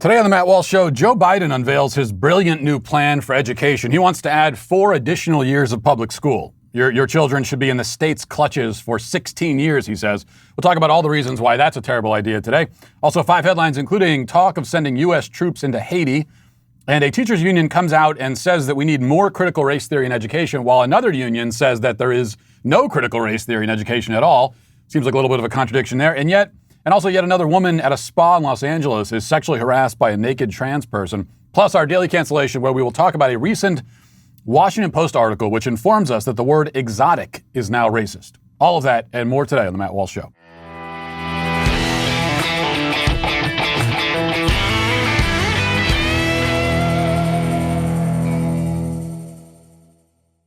Today on the Matt Walsh Show, Joe Biden unveils his brilliant new plan for education. He wants to add 4 additional years of public school. Your children should be in the state's clutches for 16 years, he says. We'll talk about all the reasons why that's a terrible idea today. Also, 5 headlines, including talk of sending U.S. troops into Haiti. And a teachers union comes out and says that we need more critical race theory in education, while another union says that there is no critical race theory in education at all. Seems like a little bit of a contradiction there. And also yet another woman at a spa in Los Angeles is sexually harassed by a naked trans person. Plus our daily cancellation, where we will talk about a recent Washington Post article which informs us that the word exotic is now racist. All of that and more today on the Matt Walsh Show.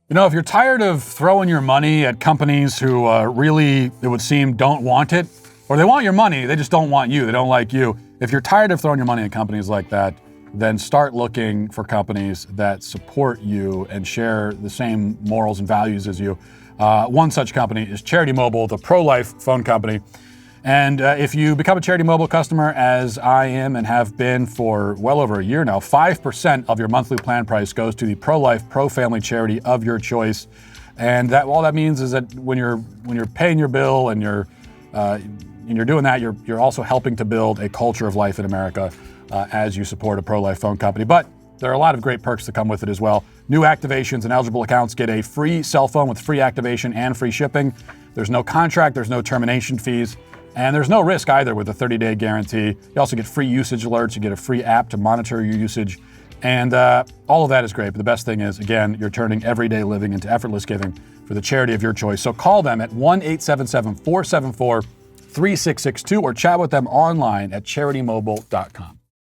You know, if you're tired of throwing your money at companies who really, it would seem, don't want it, or they want your money, they just don't want you, they don't like you. If you're tired of throwing your money at companies like that, then start looking for companies that support you and share the same morals and values as you. One such company is Charity Mobile, the pro-life phone company. And if you become a Charity Mobile customer, as I am and have been for well over a year now, 5% of your monthly plan price goes to the pro-life, pro-family charity of your choice. And that all that means is that when you're paying your bill and you're doing that, you're also helping to build a culture of life in America as you support a pro-life phone company. But there are a lot of great perks that come with it as well. New activations and eligible accounts get a free cell phone with free activation and free shipping. There's no contract, there's no termination fees, and there's no risk either with a 30-day guarantee. You also get free usage alerts, you get a free app to monitor your usage, and all of that is great. But the best thing is, again, you're turning everyday living into effortless giving for the charity of your choice. So call them at 1-877-474-3662 or chat with them online at CharityMobile.com.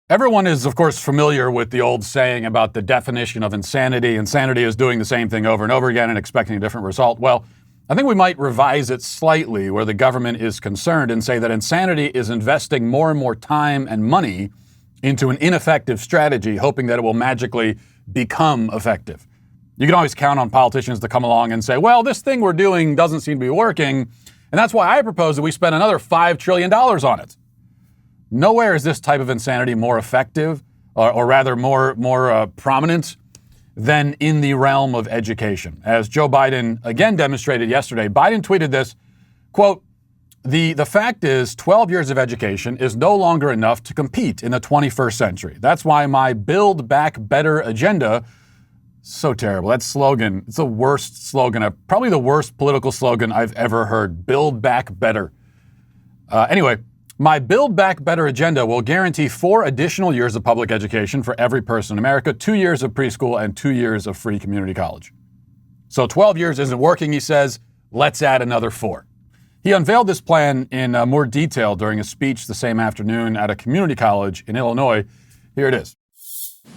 Everyone is, of course, familiar with the old saying about the definition of insanity. Insanity is doing the same thing over and over again and expecting a different result. Well, I think we might revise it slightly where the government is concerned and say that insanity is investing more and more time and money into an ineffective strategy, hoping that it will magically become effective. You can always count on politicians to come along and say, well, this thing we're doing doesn't seem to be working, and that's why I propose that we spend another $5 trillion on it. Nowhere is this type of insanity more effective, or rather more prominent, than in the realm of education. As Joe Biden again demonstrated yesterday, Biden tweeted this, quote, the fact is 12 years of education is no longer enough to compete in the 21st century. That's why my Build Back Better agenda, so terrible. That slogan, it's the worst slogan, probably the worst political slogan I've ever heard. Build Back Better. Anyway, my Build Back Better agenda will guarantee 4 additional years of public education for every person in America, 2 years of preschool and 2 years of free community college. So 12 years isn't working, he says. Let's add another 4. He unveiled this plan in more detail during a speech the same afternoon at a community college in Illinois. Here it is.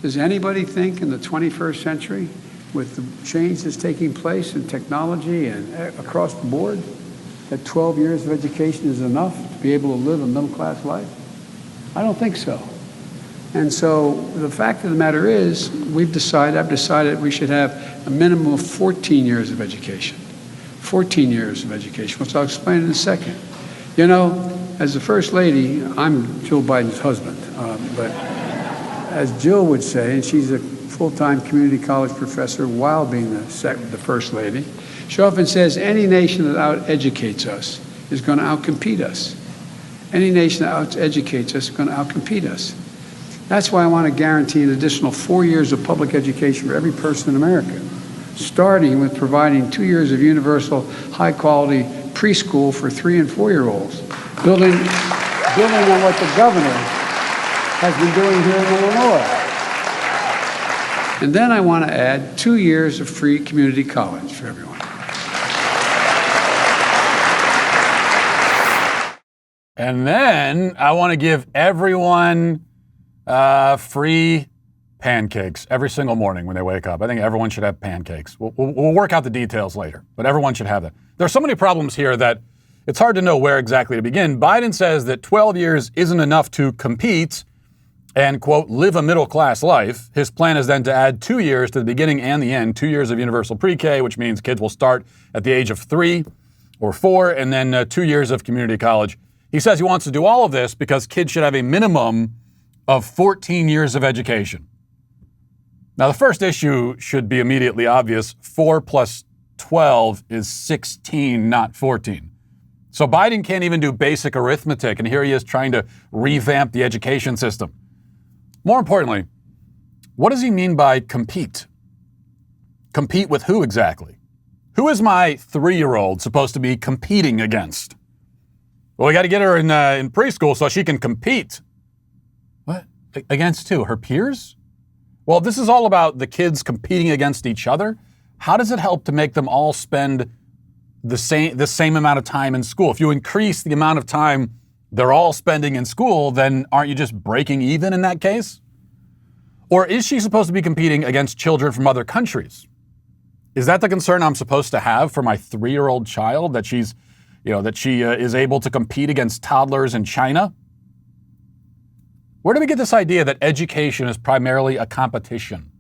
Does anybody think in the 21st century, with the change that's taking place in technology and across the board, that 12 years of education is enough to be able to live a middle-class life? I don't think so. And so the fact of the matter is, I've decided we should have a minimum of 14 years of education. 14 years of education, which I'll explain in a second. You know, as the First Lady, I'm Jill Biden's husband, but as Jill would say, and she's a full-time community college professor while being the First Lady, she often says any nation that out-educates us is going to out-compete us. Any nation that out-educates us is going to out-compete us. That's why I want to guarantee an additional 4 years of public education for every person in America, starting with providing 2 years of universal, high-quality preschool for 3- and 4-year-olds, building on what the governor has been doing here in Illinois. And then I want to add 2 years of free community college for everyone. And then I want to give everyone free pancakes every single morning when they wake up. I think everyone should have pancakes. We'll work out the details later, but everyone should have that. There are so many problems here that it's hard to know where exactly to begin. Biden says that 12 years isn't enough to compete and, quote, live a middle-class life. His plan is then to add 2 years to the beginning and the end, 2 years of universal pre-K, which means kids will start at the age of 3 or 4, and then 2 years of community college. He says he wants to do all of this because kids should have a minimum of 14 years of education. Now, the first issue should be immediately obvious. 4 plus 12 is 16, not 14. So Biden can't even do basic arithmetic, and here he is trying to revamp the education system. More importantly, what does he mean by compete? Compete with who exactly? Who is my 3-year-old supposed to be competing against? Well, we got to get her in preschool so she can compete. What? Against who? Her peers? Well, if this is all about the kids competing against each other, how does it help to make them all spend the same amount of time in school? If you increase the amount of time they're all spending in school, then aren't you just breaking even in that case? Or is she supposed to be competing against children from other countries? Is that the concern I'm supposed to have for my 3-year-old child, that she is able to compete against toddlers in China? Where do we get this idea that education is primarily a competition?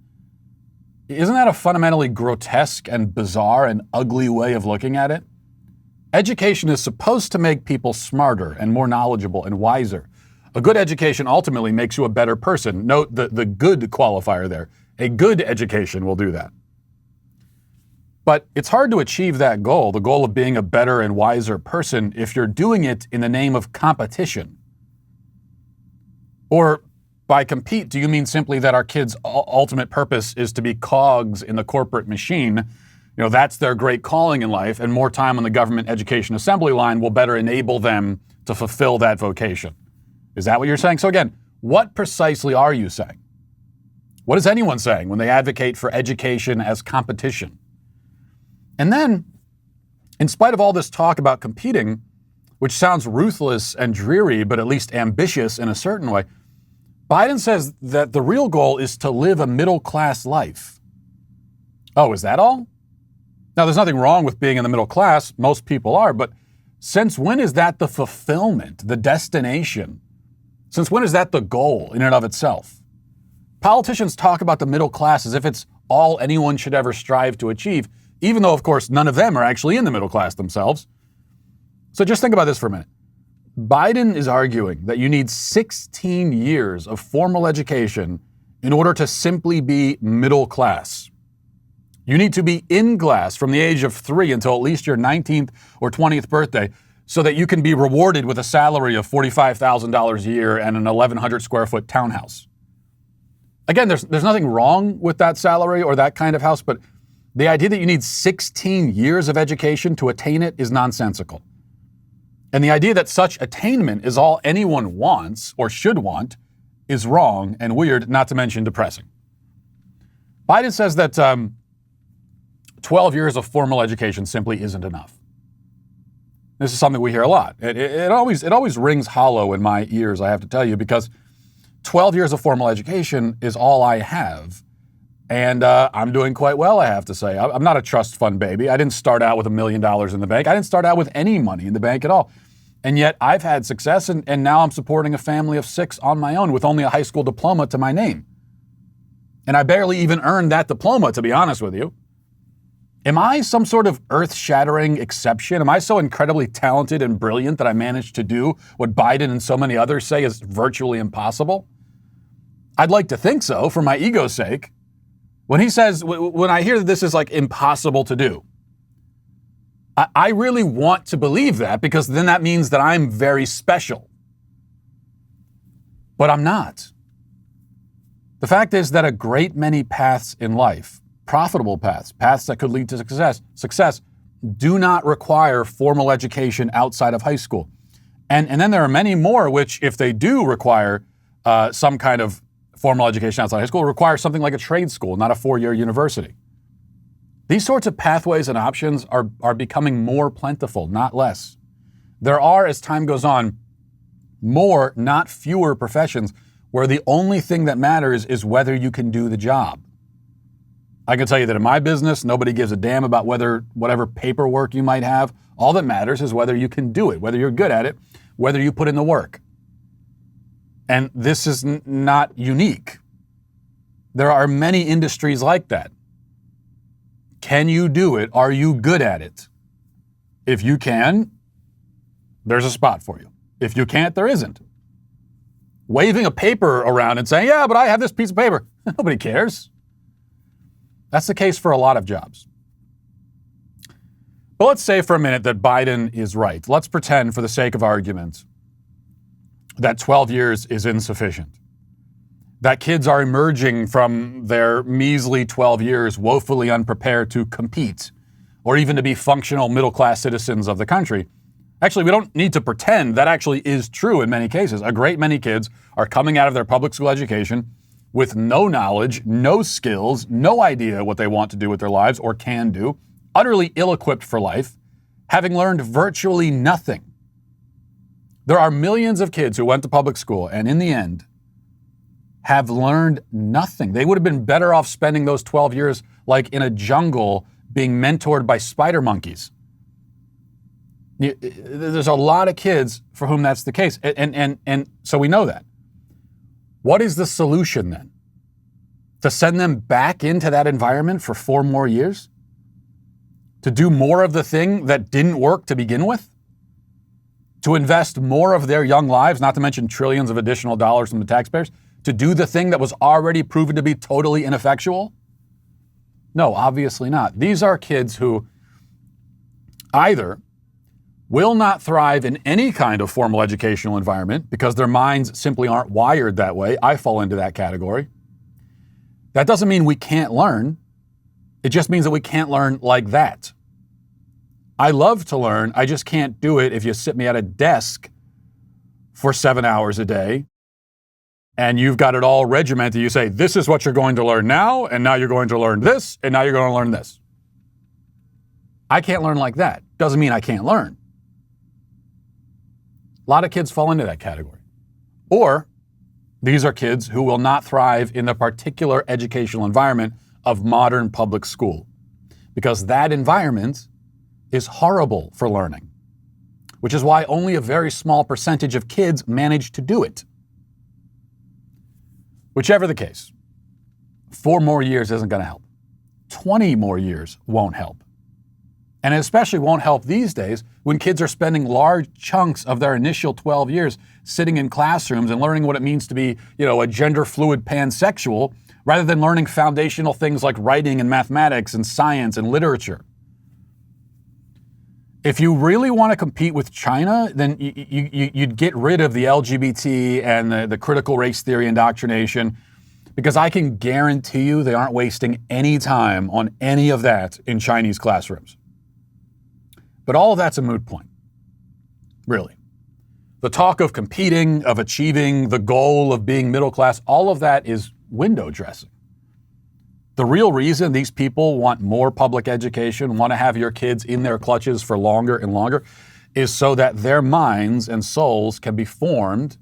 Isn't that a fundamentally grotesque and bizarre and ugly way of looking at it? Education is supposed to make people smarter and more knowledgeable and wiser. A good education ultimately makes you a better person. Note the good qualifier there. A good education will do that. But it's hard to achieve that goal, the goal of being a better and wiser person, if you're doing it in the name of competition. Or by compete, do you mean simply that our kids' ultimate purpose is to be cogs in the corporate machine? That's their great calling in life, and more time on the government education assembly line will better enable them to fulfill that vocation. Is that what you're saying? So again, what precisely are you saying? What is anyone saying when they advocate for education as competition? And then, in spite of all this talk about competing, which sounds ruthless and dreary, but at least ambitious in a certain way, Biden says that the real goal is to live a middle-class life. Oh, is that all? Now, there's nothing wrong with being in the middle class. Most people are. But since when is that the fulfillment, the destination? Since when is that the goal in and of itself? Politicians talk about the middle class as if it's all anyone should ever strive to achieve, even though, of course, none of them are actually in the middle class themselves. So just think about this for a minute. Biden is arguing that you need 16 years of formal education in order to simply be middle class. You need to be in class from the age of 3 until at least your 19th or 20th birthday so that you can be rewarded with a salary of $45,000 a year and an 1,100 square foot townhouse. Again, there's nothing wrong with that salary or that kind of house, but the idea that you need 16 years of education to attain it is nonsensical. And the idea that such attainment is all anyone wants or should want is wrong and weird, not to mention depressing. Biden says that 12 years of formal education simply isn't enough. This is something we hear a lot. It always rings hollow in my ears, I have to tell you, because 12 years of formal education is all I have. And I'm doing quite well, I have to say. I'm not a trust fund baby. I didn't start out with $1 million in the bank. I didn't start out with any money in the bank at all. And yet I've had success, and now I'm supporting a family of 6 on my own with only a high school diploma to my name. And I barely even earned that diploma, to be honest with you. Am I some sort of earth-shattering exception? Am I so incredibly talented and brilliant that I managed to do what Biden and so many others say is virtually impossible? I'd like to think so, for my ego's sake. When I hear that this is like impossible to do, I really want to believe that, because then that means that I'm very special. But I'm not. The fact is that a great many paths in life, profitable paths that could lead to success, do not require formal education outside of high school. And then there are many more which, if they do require some kind of formal education outside high school, require something like a trade school, not a 4-year university. These sorts of pathways and options are becoming more plentiful, not less. There are, as time goes on, more, not fewer professions where the only thing that matters is whether you can do the job. I can tell you that in my business, nobody gives a damn about whatever paperwork you might have. All that matters is whether you can do it, whether you're good at it, whether you put in the work. And this is not unique. There are many industries like that. Can you do it? Are you good at it? If you can, there's a spot for you. If you can't, there isn't. waving a paper around and saying, yeah, but I have this piece of paper. Nobody cares. That's the case for a lot of jobs. But let's say for a minute that Biden is right. Let's pretend, for the sake of argument, that 12 years is insufficient. That kids are emerging from their measly 12 years woefully unprepared to compete or even to be functional middle-class citizens of the country. Actually, we don't need to pretend. That actually is true in many cases. A great many kids are coming out of their public school education with no knowledge, no skills, no idea what they want to do with their lives or can do, utterly ill-equipped for life, having learned virtually nothing. There are millions of kids who went to public school and in the end have learned nothing. They would have been better off spending those 12 years like in a jungle being mentored by spider monkeys. There's a lot of kids for whom that's the case. And so we know that. What is the solution then? To send them back into that environment for 4 more years? To do more of the thing that didn't work to begin with? To invest more of their young lives, not to mention trillions of additional dollars from the taxpayers, to do the thing that was already proven to be totally ineffectual? No, obviously not. These are kids who either will not thrive in any kind of formal educational environment because their minds simply aren't wired that way. I fall into that category. That doesn't mean we can't learn. It just means that we can't learn like that. I love to learn. I just can't do it if you sit me at a desk for 7 hours a day and you've got it all regimented. You say, this is what you're going to learn now, and now you're going to learn this, and now you're going to learn this. I can't learn like that. Doesn't mean I can't learn. A lot of kids fall into that category. Or these are kids who will not thrive in the particular educational environment of modern public school because that environment is horrible for learning, which is why only a very small percentage of kids manage to do it. Whichever the case, 4 more years isn't going to help. 20 more years won't help. And it especially won't help these days when kids are spending large chunks of their initial 12 years sitting in classrooms and learning what it means to be, a gender fluid pansexual, rather than learning foundational things like writing and mathematics and science and literature. If you really want to compete with China, then you'd get rid of the LGBT and the critical race theory indoctrination, because I can guarantee you they aren't wasting any time on any of that in Chinese classrooms. But all of that's a moot point, really. The talk of competing, of achieving the goal of being middle class, all of that is window dressing. The real reason these people want more public education, want to have your kids in their clutches for longer and longer, is so that their minds and souls can be formed,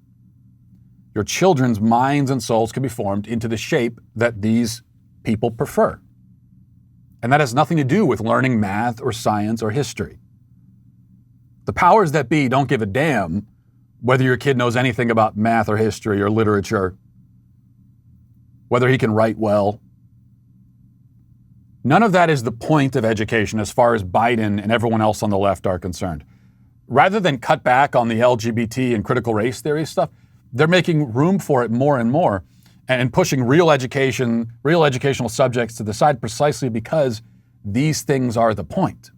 your children's minds and souls can be formed into the shape that these people prefer. And that has nothing to do with learning math or science or history. The powers that be don't give a damn whether your kid knows anything about math or history or literature, whether he can write well. None of that is the point of education as far as Biden and everyone else on the left are concerned. Rather than cut back on the LGBT and critical race theory stuff, they're making room for it more and more and pushing real educational subjects to the side precisely because these things are the point.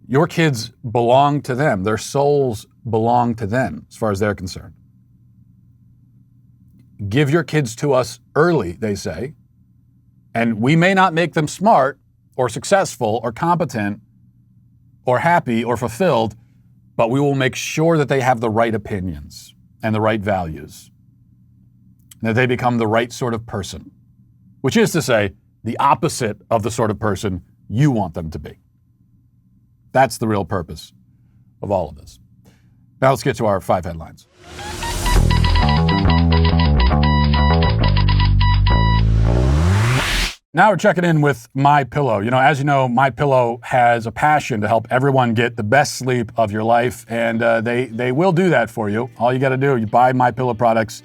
Your kids belong to them. Their souls belong to them as far as they're concerned. Give your kids to us early, they say. And we may not make them smart or successful or competent or happy or fulfilled, but we will make sure that they have the right opinions and the right values, and that they become the right sort of person, which is to say, the opposite of the sort of person you want them to be. That's the real purpose of all of this. Now let's get to our 5 headlines. Now we're checking in with MyPillow. As you know, MyPillow has a passion to help everyone get the best sleep of your life, and they will do that for you. All you got to do, you buy MyPillow products.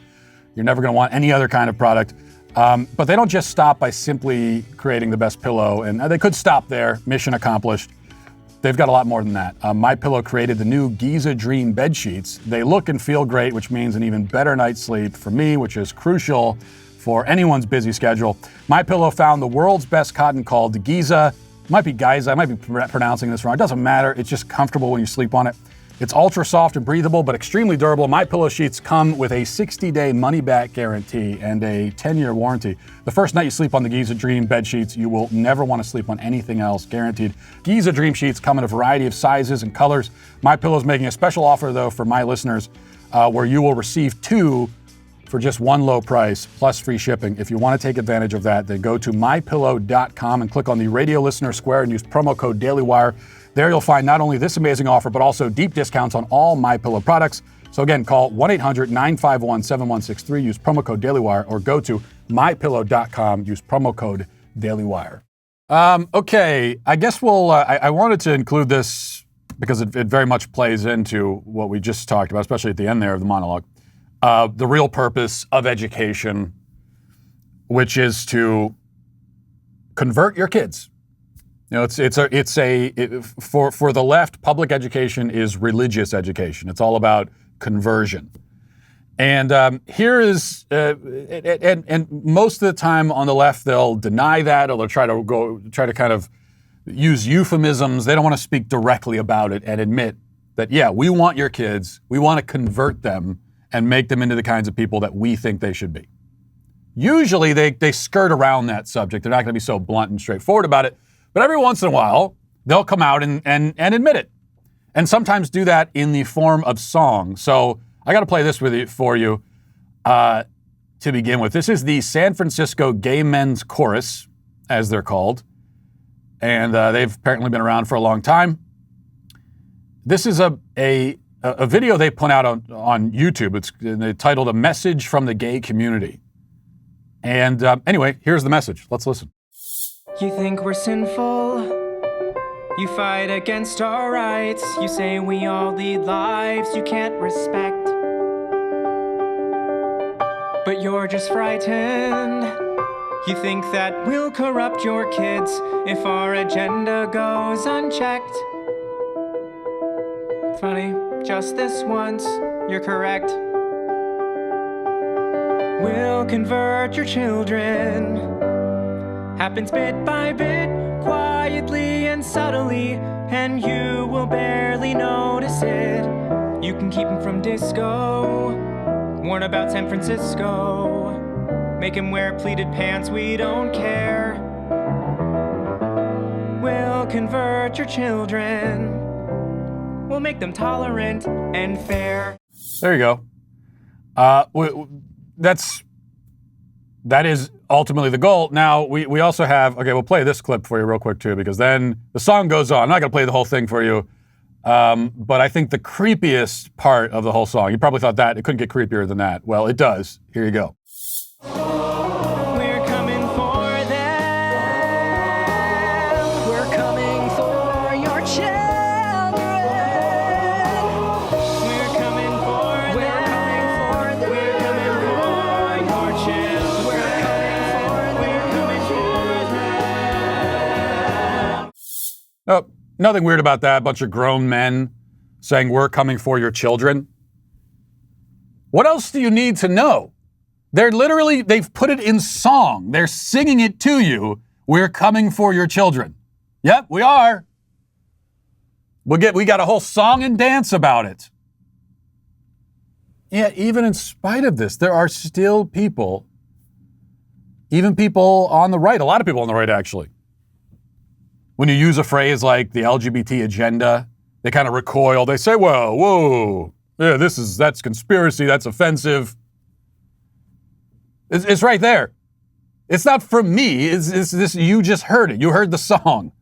You're never going to want any other kind of product. But they don't just stop by simply creating the best pillow, and they could stop there, mission accomplished. they've got a lot more than that. MyPillow created the new Giza Dream bed sheets. They look and feel great, which means an even better night's sleep for me, which is crucial for anyone's busy schedule. MyPillow found the world's best cotton called Giza. Might be Giza, I might be pronouncing this wrong. It doesn't matter, it's just comfortable when you sleep on it. It's ultra soft and breathable, but extremely durable. MyPillow sheets come with a 60-day money-back guarantee and a 10-year warranty. The first night you sleep on the Giza Dream bed sheets, you will never want to sleep on anything else, guaranteed. Giza Dream sheets come in a variety of sizes and colors. MyPillow is making a special offer, though, for my listeners, where you will receive 2 for just one low price, plus free shipping. If you want to take advantage of that, then go to mypillow.com and click on the radio listener square and use promo code DailyWire. There you'll find not only this amazing offer, but also deep discounts on all MyPillow products. So again, call 1-800-951-7163, use promo code DailyWire, or go to mypillow.com, use promo code DailyWire. Okay, I guess I wanted to include this because it very much plays into what we just talked about, especially at the end there of the monologue. The real purpose of education, which is to convert your kids. You know, for the left, public education is religious education. It's all about conversion. And here is, and most of the time on the left, they'll deny that, or they'll try to kind of use euphemisms. They don't want to speak directly about it and admit that, yeah, we want your kids, we want to convert them and make them into the kinds of people that we think they should be. Usually they skirt around that subject. They're not going to be so blunt and straightforward about it. But every once in a while, they'll come out and admit it. And sometimes do that in the form of song. So I got to play this for you to begin with. This is the San Francisco Gay Men's Chorus, as they're called. And they've apparently been around for a long time. This is a video they put out on YouTube. It's titled A Message from the Gay Community. And anyway, here's the message. Let's listen. You think we're sinful? You fight against our rights. You say we all lead lives you can't respect. But you're just frightened. You think that we'll corrupt your kids if our agenda goes unchecked. Funny, just this once, you're correct. We'll convert your children. Happens bit by bit, quietly and subtly, and you will barely notice it. You can keep him from disco, warn about San Francisco, make him wear pleated pants, we don't care. We'll convert your children. We'll make them tolerant and fair. There you go. That is ultimately the goal. Now, we also have, okay, we'll play this clip for you real quick too, because then the song goes on. I'm not going to play the whole thing for you, but I think the creepiest part of the whole song, you probably thought that it couldn't get creepier than that. Well, it does. Here you go. We're coming for them. We're coming for your children. We're coming for them. We're coming for your children. We're coming for them. Oh, nothing weird about that. A bunch of grown men saying, we're coming for your children. What else do you need to know? They've put it in song. They're singing it to you. We're coming for your children. Yep, we are. We got a whole song and dance about it. Yeah, even in spite of this, there are still people, even people on the right, a lot of people on the right actually. When you use a phrase like the LGBT agenda, they kind of recoil. They say, well, whoa, yeah, that's conspiracy, that's offensive. It's right there. It's not from me. It's this. You just heard it. You heard the song.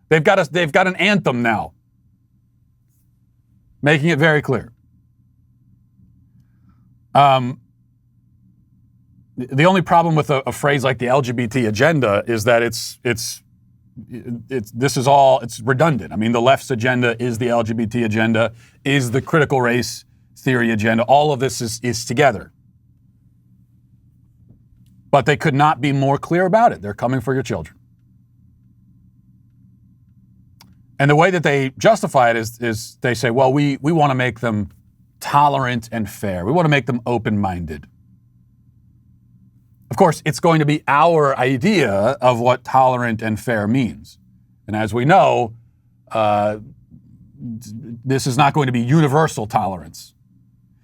They've got an anthem now, making it very clear. The only problem with a phrase like the LGBT agenda is that it's redundant. I mean, the left's agenda is the LGBT agenda, is the critical race theory agenda. All of this is together. But they could not be more clear about it. They're coming for your children. And the way that they justify it is they say, well, we want to make them tolerant and fair. We want to make them open-minded. Of course, it's going to be our idea of what tolerant and fair means. And as we know, this is not going to be universal tolerance,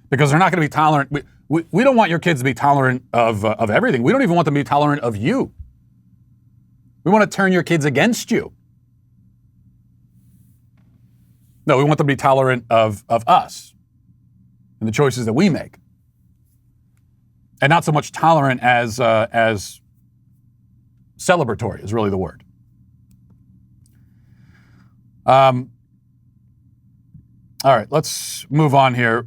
because they're not going to be tolerant. We don't want your kids to be tolerant of everything. We don't even want them to be tolerant of you. We want to turn your kids against you. No, we want them to be tolerant of us and the choices that we make, and not so much tolerant as celebratory is really the word. All right, let's move on here. A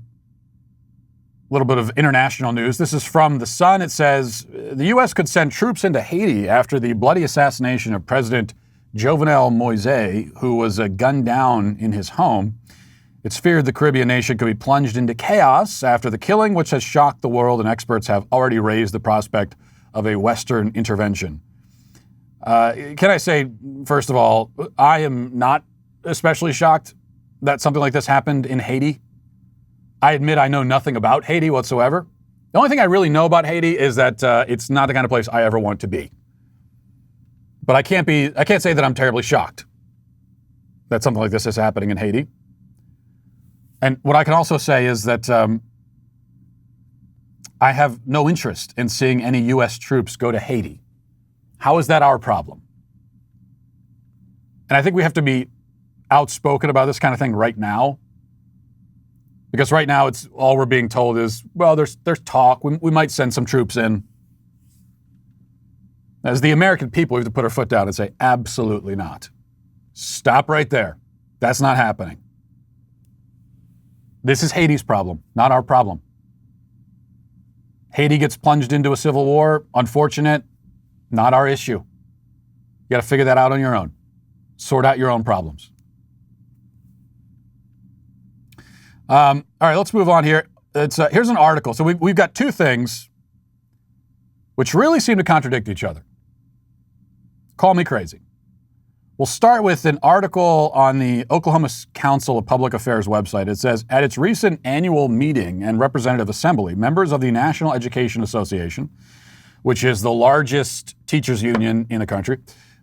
little bit of international news. This is from The Sun. It says, the U.S. could send troops into Haiti after the bloody assassination of President Jovenel Moise, who was gunned down in his home. It's feared the Caribbean nation could be plunged into chaos after the killing, which has shocked the world, and experts have already raised the prospect of a Western intervention. Can I say, first of all, I am not especially shocked that something like this happened in Haiti. I admit I know nothing about Haiti whatsoever. The only thing I really know about Haiti is that it's not the kind of place I ever want to be. But I can't say that I'm terribly shocked that something like this is happening in Haiti. And what I can also say is that I have no interest in seeing any U.S. troops go to Haiti. How is that our problem? And I think we have to be outspoken about this kind of thing right now. Because right now, it's all we're being told is, well, there's talk. We might send some troops in. As the American people, we have to put our foot down and say, absolutely not. Stop right there. That's not happening. This is Haiti's problem, not our problem. Haiti gets plunged into a civil war. Unfortunate, not our issue. You got to figure that out on your own. Sort out your own problems. All right, let's move on here. Here's an article. So we've got two things which really seem to contradict each other. Call me crazy. We'll start with an article on the Oklahoma Council of Public Affairs website. It says, at its recent annual meeting and representative assembly, members of the National Education Association, which is the largest teachers union in the country,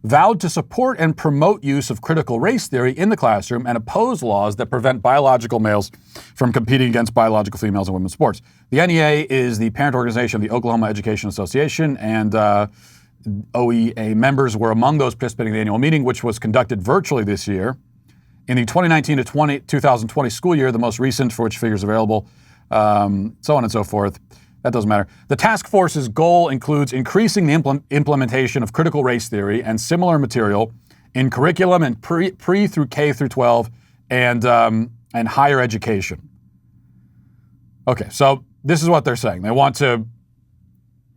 vowed to support and promote use of critical race theory in the classroom and oppose laws that prevent biological males from competing against biological females in women's sports. The NEA is the parent organization of the Oklahoma Education Association, and OEA members were among those participating in the annual meeting, which was conducted virtually this year. In the 2019 to 2020 school year, the most recent for which figures available, so on and so forth. That doesn't matter. The task force's goal includes increasing the implementation of critical race theory and similar material in curriculum and pre through K through 12 and higher education. Okay, so this is what they're saying.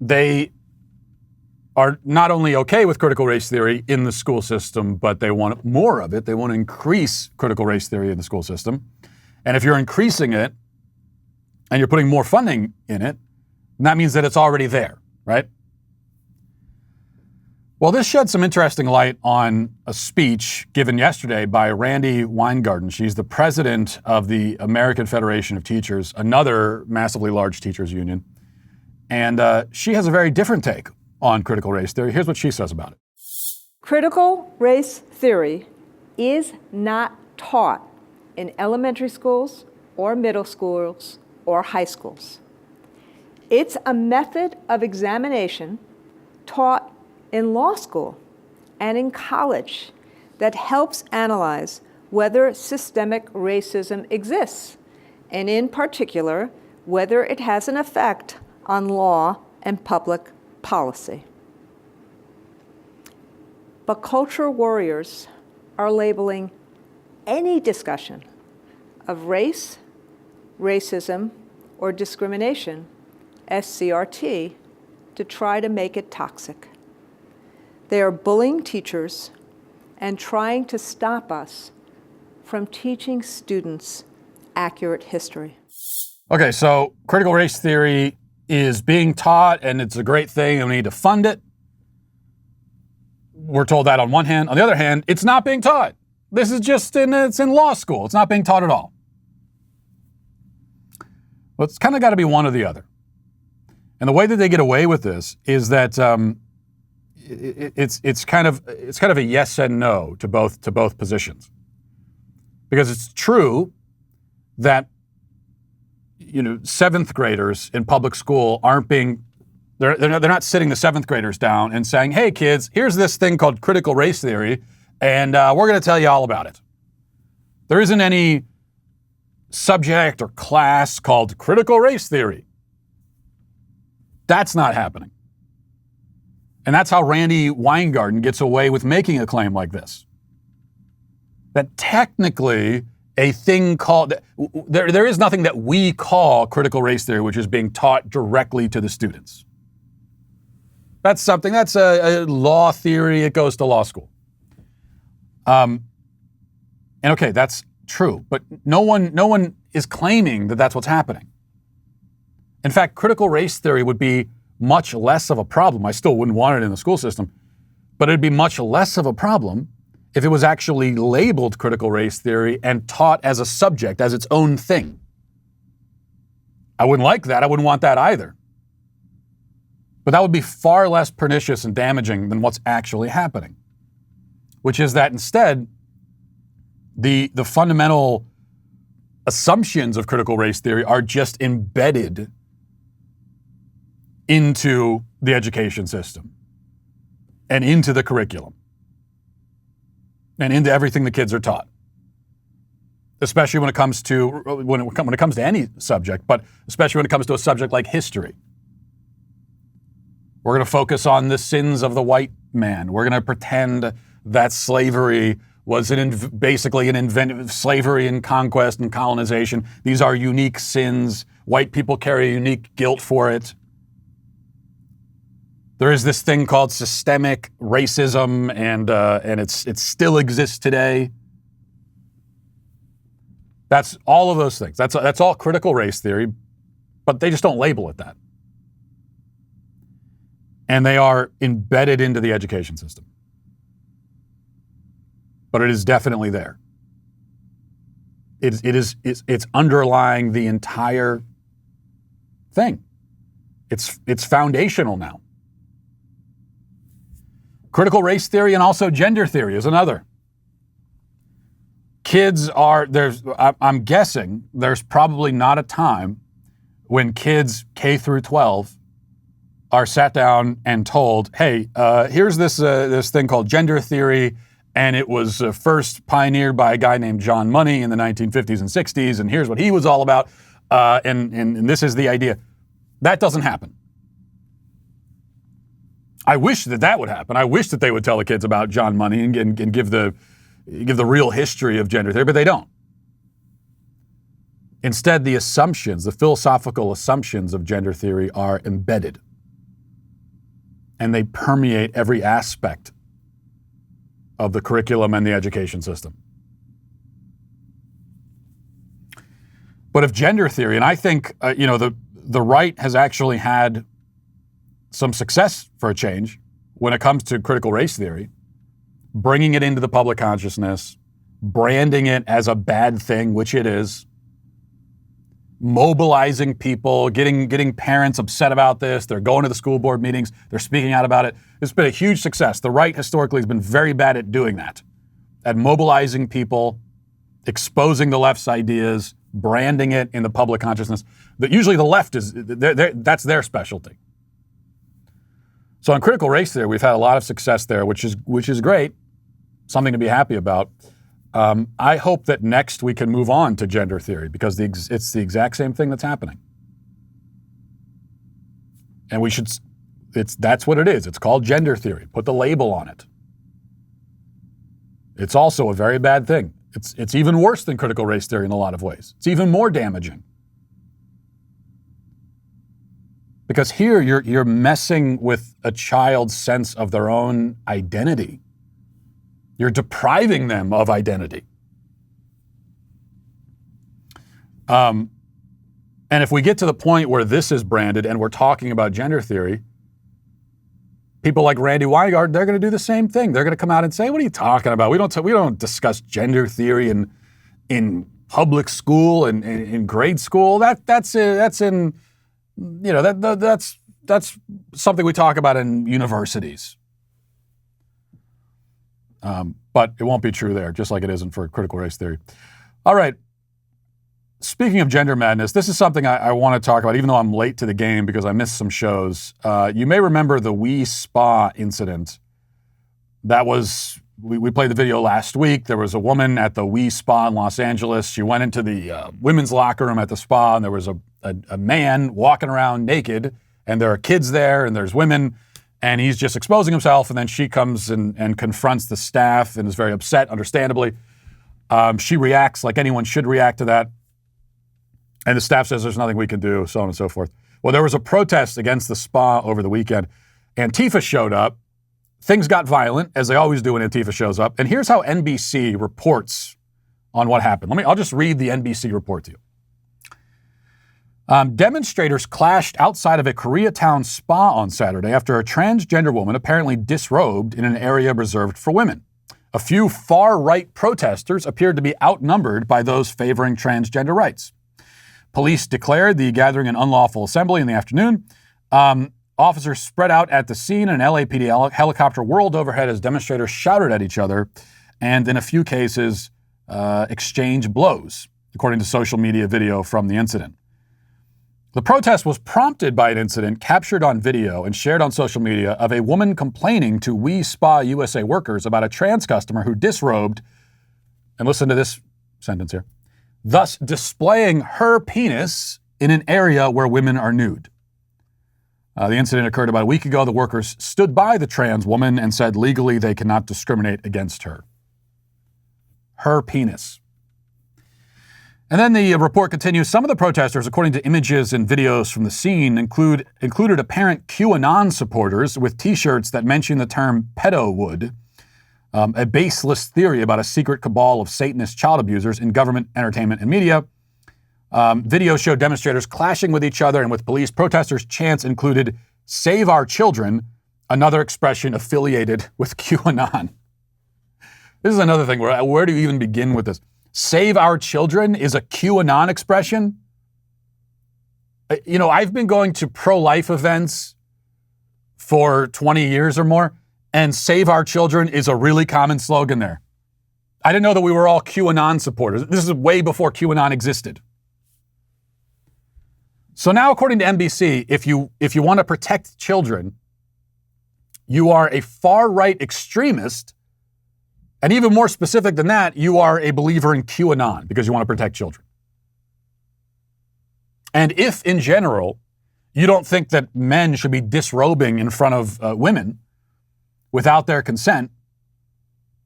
They are not only okay with critical race theory in the school system, but they want more of it. They want to increase critical race theory in the school system. And if you're increasing it and you're putting more funding in it, that means that it's already there, right? Well, this sheds some interesting light on a speech given yesterday by Randi Weingarten. She's the president of the American Federation of Teachers, another massively large teachers union. And she has a very different take on critical race theory. Here's what she says about it. Critical race theory is not taught in elementary schools or middle schools or high schools. It's a method of examination taught in law school and in college that helps analyze whether systemic racism exists, and in particular, whether it has an effect on law and public policy. But culture warriors are labeling any discussion of race, racism, or discrimination as CRT to try to make it toxic. They are bullying teachers and trying to stop us from teaching students accurate history. Okay, so critical race theory is being taught, and it's a great thing, and we need to fund it. We're told that on one hand. On the other hand, it's not being taught. this is just it's in law school. It's not being taught at all. Well, it's kind of got to be one or the other. And the way that they get away with this is that it's kind of a yes and no to both positions, because it's true that seventh graders in public school aren't being they're not sitting the seventh graders down and saying, "Hey kids, here's this thing called critical race theory, and we're going to tell you all about it." There isn't any subject or class called critical race theory. That's not happening. And that's how Randy Weingarten gets away with making a claim like this. That technically a thing called, there is nothing that we call critical race theory which is being taught directly to the students. That's something, that's a law theory, it goes to law school. And okay, that's true, but no one is claiming that that's what's happening. In fact, critical race theory would be much less of a problem. I still wouldn't want it in the school system, but it'd be much less of a problem if it was actually labeled critical race theory and taught as a subject, as its own thing. I wouldn't like that. I wouldn't want that either. But that would be far less pernicious and damaging than what's actually happening, which is that instead, the fundamental assumptions of critical race theory are just embedded into the education system and into the curriculum and into everything the kids are taught, especially when it comes to any subject, but especially when it comes to a subject like history. We're going to focus on the sins of the white man. We're going to pretend that slavery was basically an invention, slavery and conquest and colonization. These are unique sins. White people carry unique guilt for it. There is this thing called systemic racism, and it still exists today. That's all of those things. That's all critical race theory, but they just don't label it that. And they are embedded into the education system. But it is definitely there. It's underlying the entire thing. It's foundational now. Critical race theory and also gender theory is another. I'm guessing there's probably not a time when kids K through 12 are sat down and told, hey, here's this thing called gender theory, and it was first pioneered by a guy named John Money in the 1950s and 60s, and here's what he was all about, and this is the idea. That doesn't happen. I wish that would happen. I wish that they would tell the kids about John Money and give the real history of gender theory, but they don't. Instead, the philosophical assumptions of gender theory are embedded, and they permeate every aspect of the curriculum and the education system. But if gender theory, and I think the right has actually had some success for a change when it comes to critical race theory, bringing it into the public consciousness, branding it as a bad thing, which it is, mobilizing people, getting parents upset about this. They're going to the school board meetings. They're speaking out about it. It's been a huge success. The right historically has been very bad at doing that, at mobilizing people, exposing the left's ideas, branding it in the public consciousness. Usually the left that's their specialty. So in critical race theory, we've had a lot of success there, which is great, something to be happy about. I hope that next we can move on to gender theory, because it's the exact same thing that's happening. And that's what it is. It's called gender theory. Put the label on it. It's also a very bad thing. It's even worse than critical race theory in a lot of ways. It's even more damaging. Because here you're messing with a child's sense of their own identity. You're depriving them of identity. And if we get to the point where this is branded and we're talking about gender theory, people like Randy Weingart, they're going to do the same thing. They're going to come out and say, "What are you talking about? We don't discuss gender theory in public school and in grade school. That's in that's something we talk about in universities." But it won't be true there, just like it isn't for critical race theory. All right. Speaking of gender madness, this is something I want to talk about, even though I'm late to the game because I missed some shows. You may remember the We Spa incident. That was, we played the video last week. There was a woman at the We Spa in Los Angeles. She went into the women's locker room at the spa, and there was a man walking around naked, and there are kids there, and there's women, and he's just exposing himself, and then she comes and confronts the staff and is very upset, understandably. She reacts like anyone should react to that. And the staff says there's nothing we can do, so on and so forth. Well, there was a protest against the spa over the weekend. Antifa showed up. Things got violent, as they always do when Antifa shows up. And here's how NBC reports on what happened. I'll just read the NBC report to you. Demonstrators clashed outside of a Koreatown spa on Saturday after a transgender woman apparently disrobed in an area reserved for women. A few far-right protesters appeared to be outnumbered by those favoring transgender rights. Police declared the gathering an unlawful assembly in the afternoon. Officers spread out at the scene, and an LAPD helicopter whirled overhead as demonstrators shouted at each other and, in a few cases, exchanged blows, according to social media video from the incident. The protest was prompted by an incident captured on video and shared on social media of a woman complaining to We Spa USA workers about a trans customer who disrobed, and listen to this sentence here, thus displaying her penis in an area where women are nude. The incident occurred about a week ago. The workers stood by the trans woman and said legally they cannot discriminate against her. Her penis. And then the report continues. Some of the protesters, according to images and videos from the scene, included apparent QAnon supporters with T-shirts that mention the term pedo-wood, a baseless theory about a secret cabal of Satanist child abusers in government, entertainment, and media. Videos showed demonstrators clashing with each other and with police. Protesters' chants included "Save Our Children," another expression affiliated with QAnon. This is another thing where do you even begin with this? "Save Our Children" is a QAnon expression. I've been going to pro-life events for 20 years or more, and "Save Our Children" is a really common slogan there. I didn't know that we were all QAnon supporters. This is way before QAnon existed. So now, according to NBC, if you want to protect children, you are a far-right extremist, and even more specific than that, you are a believer in QAnon because you want to protect children. And if, in general, you don't think that men should be disrobing in front of women without their consent,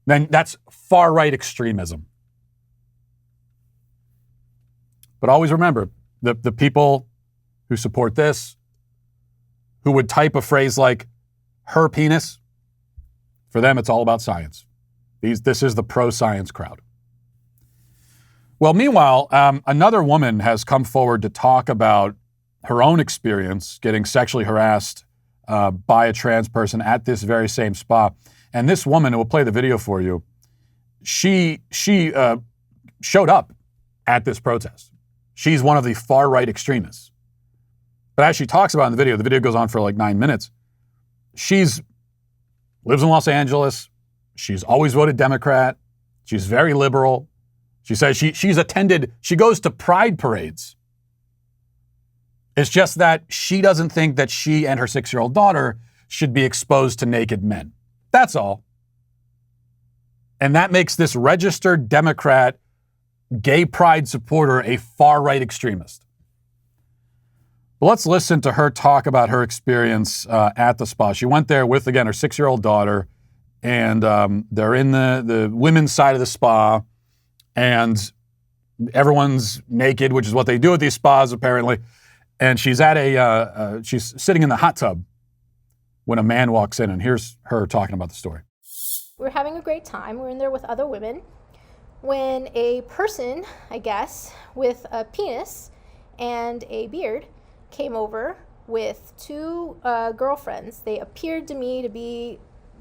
then that's far-right extremism. But always remember, the people who support this, who would type a phrase like "her penis," for them it's all about science. This is the pro-science crowd. Well, meanwhile, another woman has come forward to talk about her own experience getting sexually harassed by a trans person at this very same spa. And this woman, we'll play the video for you, she showed up at this protest. She's one of the far-right extremists. But as she talks about in the video goes on for like 9 minutes. Lives in Los Angeles. She's always voted Democrat. She's very liberal. She says she goes to pride parades. It's just that she doesn't think that she and her 6-year-old daughter should be exposed to naked men. That's all. And that makes this registered Democrat, gay pride supporter a far-right extremist. But let's listen to her talk about her experience at the spa. She went there with, again, her 6-year-old daughter, and they're in the women's side of the spa, and everyone's naked, which is what they do at these spas, apparently. And she's at she's sitting in the hot tub when a man walks in, and here's her talking about the story. We're having a great time. We're in there with other women when a person, I guess, with a penis and a beard came over with two girlfriends. They appeared to me to be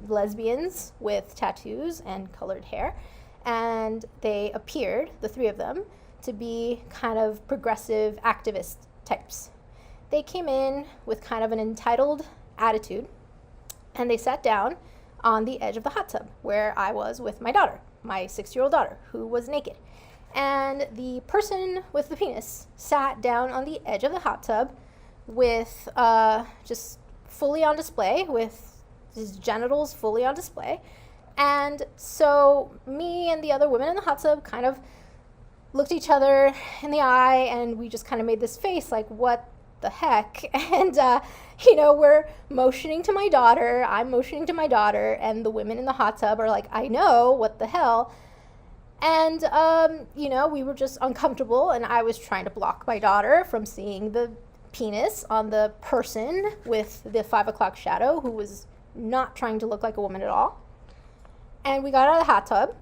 lesbians with tattoos and colored hair. And they appeared, the three of them, to be kind of progressive activist types. They came in with kind of an entitled attitude, and they sat down on the edge of the hot tub where I was with my daughter, my 6-year-old daughter, who was naked. And the person with the penis sat down on the edge of the hot tub with just fully on display, with his genitals fully on display. And so me and the other women in the hot tub kind of looked each other in the eye, and we just kind of made this face like, what the heck? And, we're motioning to my daughter, I'm motioning to my daughter, and the women in the hot tub are like, I know, what the hell? And, we were just uncomfortable, and I was trying to block my daughter from seeing the penis on the person with the 5 o'clock shadow, who was not trying to look like a woman at all. And we got out of the hot tub,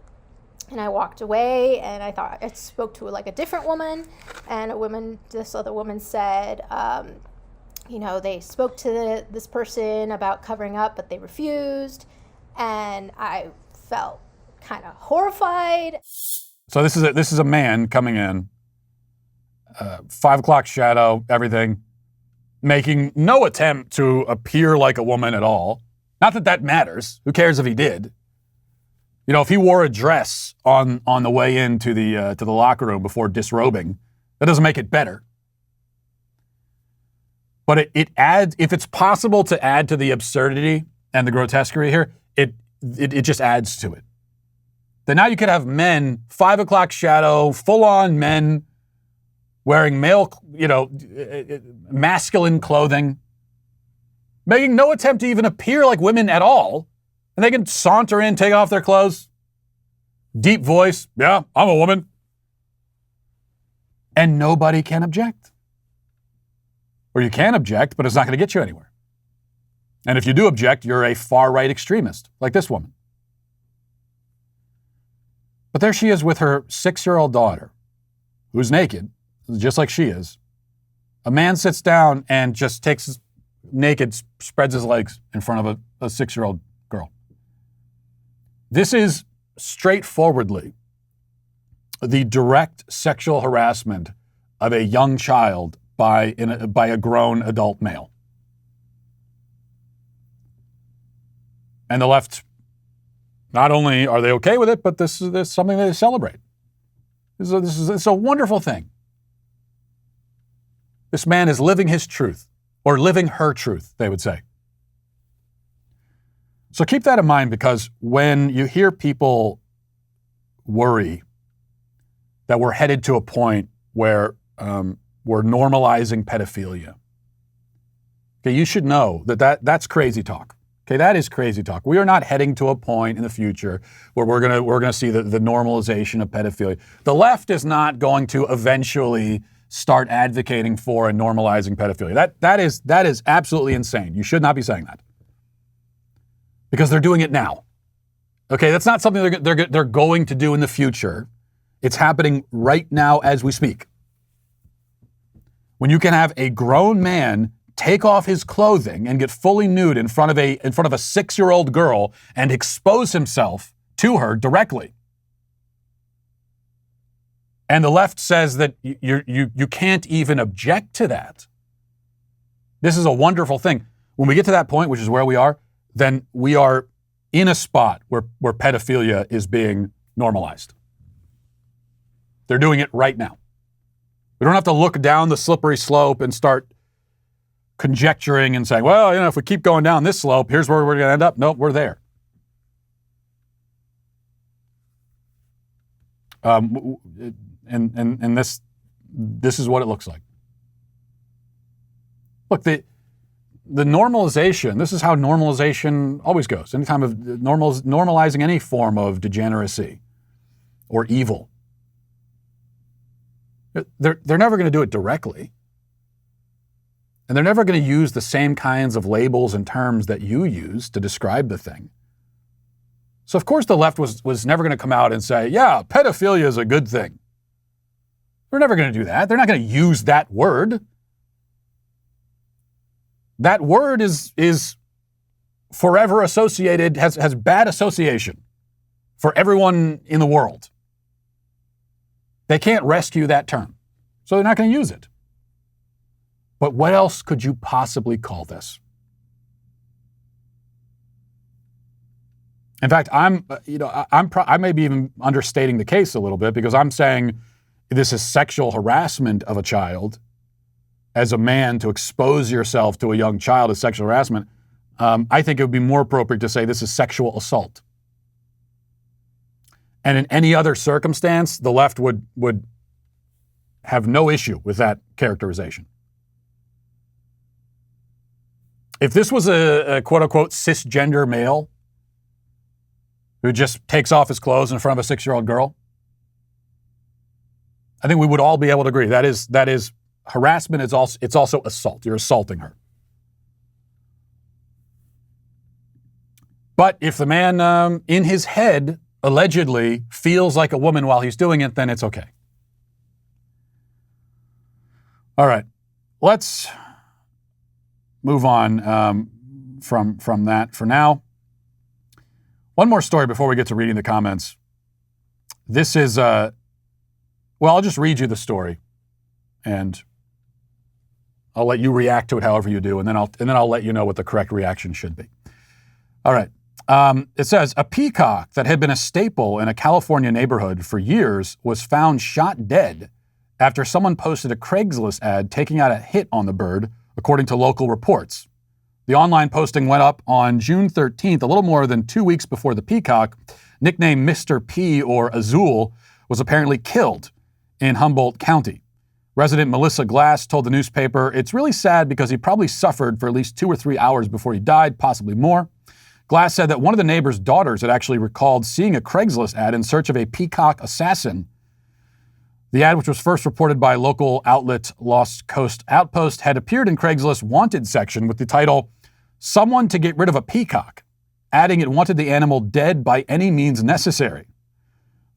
and I walked away, and I thought I spoke to a different woman, and this other woman said, they spoke to this person about covering up, but they refused, and I felt kind of horrified. So this is a man coming in, 5 o'clock shadow, everything, making no attempt to appear like a woman at all. Not that that matters. Who cares if he did? If he wore a dress on the way into the locker room before disrobing, that doesn't make it better. But it adds, if it's possible to add to the absurdity and the grotesquerie here, it just adds to it. Then now you could have men, 5 o'clock shadow, full-on men wearing masculine clothing, making no attempt to even appear like women at all. And they can saunter in, take off their clothes, deep voice, yeah, I'm a woman. And nobody can object. Or you can object, but it's not going to get you anywhere. And if you do object, you're a far-right extremist, like this woman. But there she is with her 6-year-old daughter, who's naked, just like she is. A man sits down and just takes his naked, spreads his legs in front of a 6-year-old girl. This is straightforwardly the direct sexual harassment of a young child by a grown adult male. And the left, not only are they okay with it, but this is something they celebrate. It's a wonderful thing. This man is living his truth, or living her truth, they would say. So keep that in mind, because when you hear people worry that we're headed to a point where we're normalizing pedophilia, okay, you should know that's crazy talk. Okay, that is crazy talk. We are not heading to a point in the future where we're gonna see the normalization of pedophilia. The left is not going to eventually start advocating for and normalizing pedophilia. That is absolutely insane. You should not be saying that. Because they're doing it now. Okay, that's not something they're going to do in the future. It's happening right now as we speak. When you can have a grown man take off his clothing and get fully nude in front of a 6-year-old girl and expose himself to her directly. And the left says that you can't even object to that. This is a wonderful thing. When we get to that point, which is where we are, then we are in a spot where pedophilia is being normalized. They're doing it right now. We don't have to look down the slippery slope and start conjecturing and saying, well, if we keep going down this slope, here's where we're going to end up. Nope, we're there. And this is what it looks like. Look, the normalization, this is how normalization always goes. Anytime of normalizing any form of degeneracy or evil, they're never going to do it directly. And they're never going to use the same kinds of labels and terms that you use to describe the thing. So of course the left was never going to come out and say, yeah, pedophilia is a good thing. They're never going to do that. They're not going to use that word. that word is forever associated, has bad association for everyone in the world. They can't rescue that term, so they're not going to use it. But what else could you possibly call this? In fact, I may be even understating the case a little bit, because I'm saying this is sexual harassment of a child. As a man, to expose yourself to a young child as sexual harassment, I think it would be more appropriate to say this is sexual assault. And in any other circumstance, the left would have no issue with that characterization. If this was a quote-unquote cisgender male who just takes off his clothes in front of a 6-year-old girl, I think we would all be able to agree that is harassment. It's also assault. You're assaulting her. But if the man in his head allegedly feels like a woman while he's doing it, then it's okay. All right, let's move on from that for now. One more story before we get to reading the comments. This is, well, I'll just read you the story, and I'll let you react to it however you do, and then I'll let you know what the correct reaction should be. All right. It says, a peacock that had been a staple in a California neighborhood for years was found shot dead after someone posted a Craigslist ad taking out a hit on the bird, according to local reports. The online posting went up on June 13th, a little more than 2 weeks before the peacock, nicknamed Mr. P or Azul, was apparently killed in Humboldt County. Resident Melissa Glass told the newspaper, "It's really sad because he probably suffered for at least 2 or 3 hours before he died, possibly more." Glass said that one of the neighbor's daughters had actually recalled seeing a Craigslist ad in search of a peacock assassin. The ad, which was first reported by local outlet Lost Coast Outpost, had appeared in Craigslist's wanted section with the title, "Someone to get rid of a peacock," adding it wanted the animal dead by any means necessary.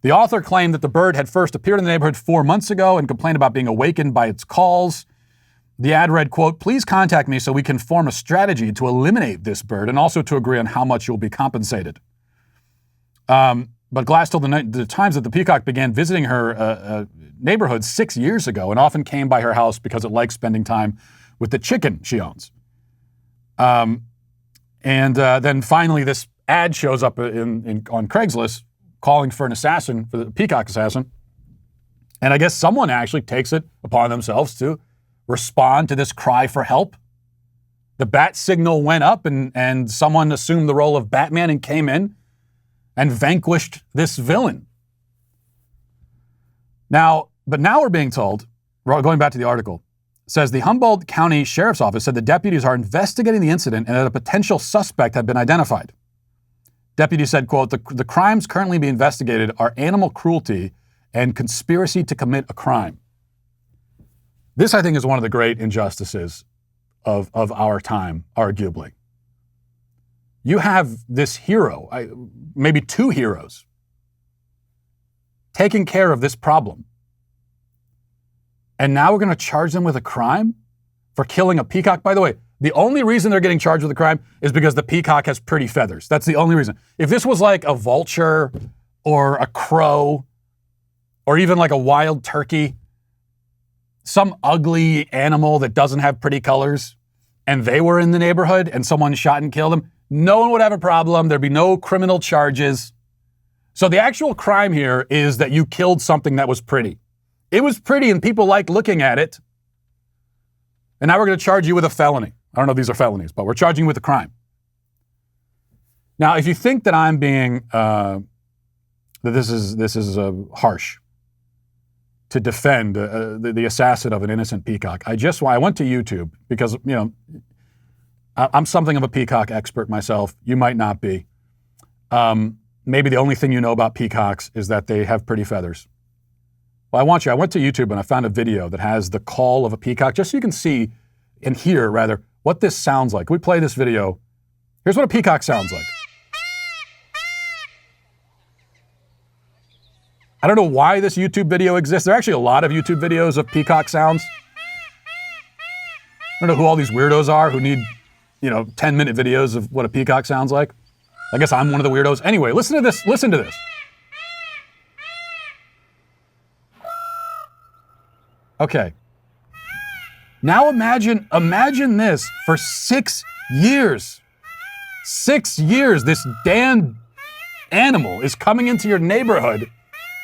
The author claimed that the bird had first appeared in the neighborhood 4 months ago and complained about being awakened by its calls. The ad read, quote, "Please contact me so we can form a strategy to eliminate this bird and also to agree on how much you'll be compensated." But Glass told the Times that the peacock began visiting her neighborhood 6 years ago and often came by her house because it likes spending time with the chicken she owns. And then finally this ad shows up on Craigslist calling for an assassin, for the peacock assassin. And I guess someone actually takes it upon themselves to respond to this cry for help. The bat signal went up and someone assumed the role of Batman and came in and vanquished this villain. Now we're being told, going back to the article, says the Humboldt County Sheriff's Office said the deputies are investigating the incident and that a potential suspect had been identified. Deputies said, quote, the crimes currently being investigated are animal cruelty and conspiracy to commit a crime. This, I think, is one of the great injustices of our time, arguably. You have this hero, maybe two heroes, taking care of this problem. And now we're going to charge them with a crime for killing a peacock? By the way, the only reason they're getting charged with a crime is because the peacock has pretty feathers. That's the only reason. If this was like a vulture or a crow or even like a wild turkey, some ugly animal that doesn't have pretty colors, and they were in the neighborhood and someone shot and killed them, no one would have a problem. There'd be no criminal charges. So the actual crime here is that you killed something that was pretty. It was pretty and people liked looking at it. And now we're going to charge you with a felony. I don't know if these are felonies, but we're charging you with a crime. Now, if you think that I'm being, that this is harsh to defend the assassin of an innocent peacock, I went to YouTube because, I'm something of a peacock expert myself. You might not be. Maybe the only thing you know about peacocks is that they have pretty feathers. Well, I went to YouTube and I found a video that has the call of a peacock, just so you can see and hear, rather, what this sounds like. Can we play this video? Here's what a peacock sounds like. I don't know why this YouTube video exists. There are actually a lot of YouTube videos of peacock sounds. I don't know who all these weirdos are who need, 10-minute videos of what a peacock sounds like. I guess I'm one of the weirdos. Anyway, listen to this. Listen to this. Okay. Now imagine this for 6 years. 6 years, this damn animal is coming into your neighborhood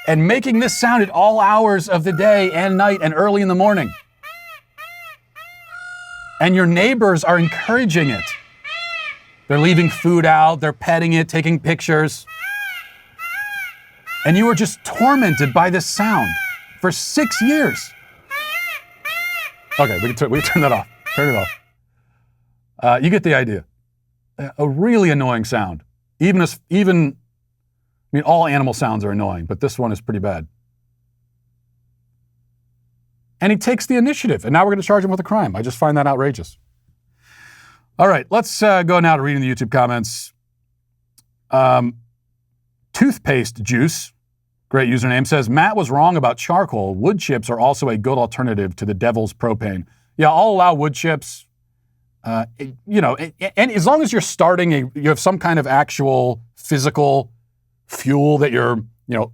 and making this sound at all hours of the day and night and early in the morning. And your neighbors are encouraging it. They're leaving food out, they're petting it, taking pictures. And you were just tormented by this sound for 6 years. Okay, we can turn that off. Turn it off. You get the idea. A really annoying sound. All animal sounds are annoying, but this one is pretty bad. And he takes the initiative, and now we're going to charge him with a crime. I just find that outrageous. All right, let's go now to reading the YouTube comments. Toothpaste Juice, great username, says, Matt was wrong about charcoal. Wood chips are also a good alternative to the devil's propane. Yeah, I'll allow wood chips. And as long as you're you have some kind of actual physical fuel that you're,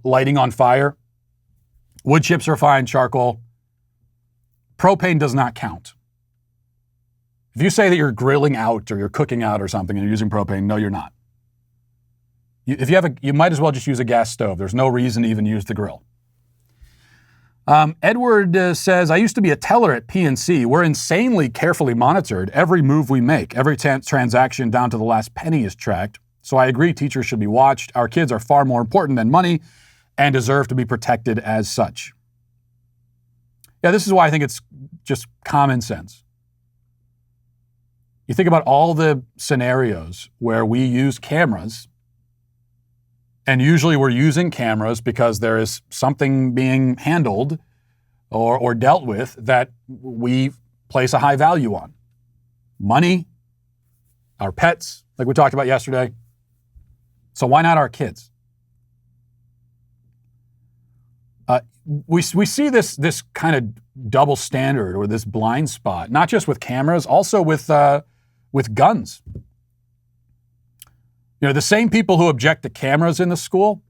lighting on fire, wood chips are fine, charcoal. Propane does not count. If you say that you're grilling out or you're cooking out or something and you're using propane, no, you're not. You might as well just use a gas stove. There's no reason to even use the grill. Edward says, I used to be a teller at PNC. We're insanely carefully monitored. Every move we make, every transaction down to the last penny is tracked. So I agree teachers should be watched. Our kids are far more important than money and deserve to be protected as such. Yeah, this is why I think it's just common sense. You think about all the scenarios where we use cameras, and usually we're using cameras because there is something being handled or dealt with that we place a high value on. Money, our pets, like we talked about yesterday. So why not our kids? We see this kind of double standard or this blind spot, not just with cameras, also with guns. The same people who object to cameras in the school,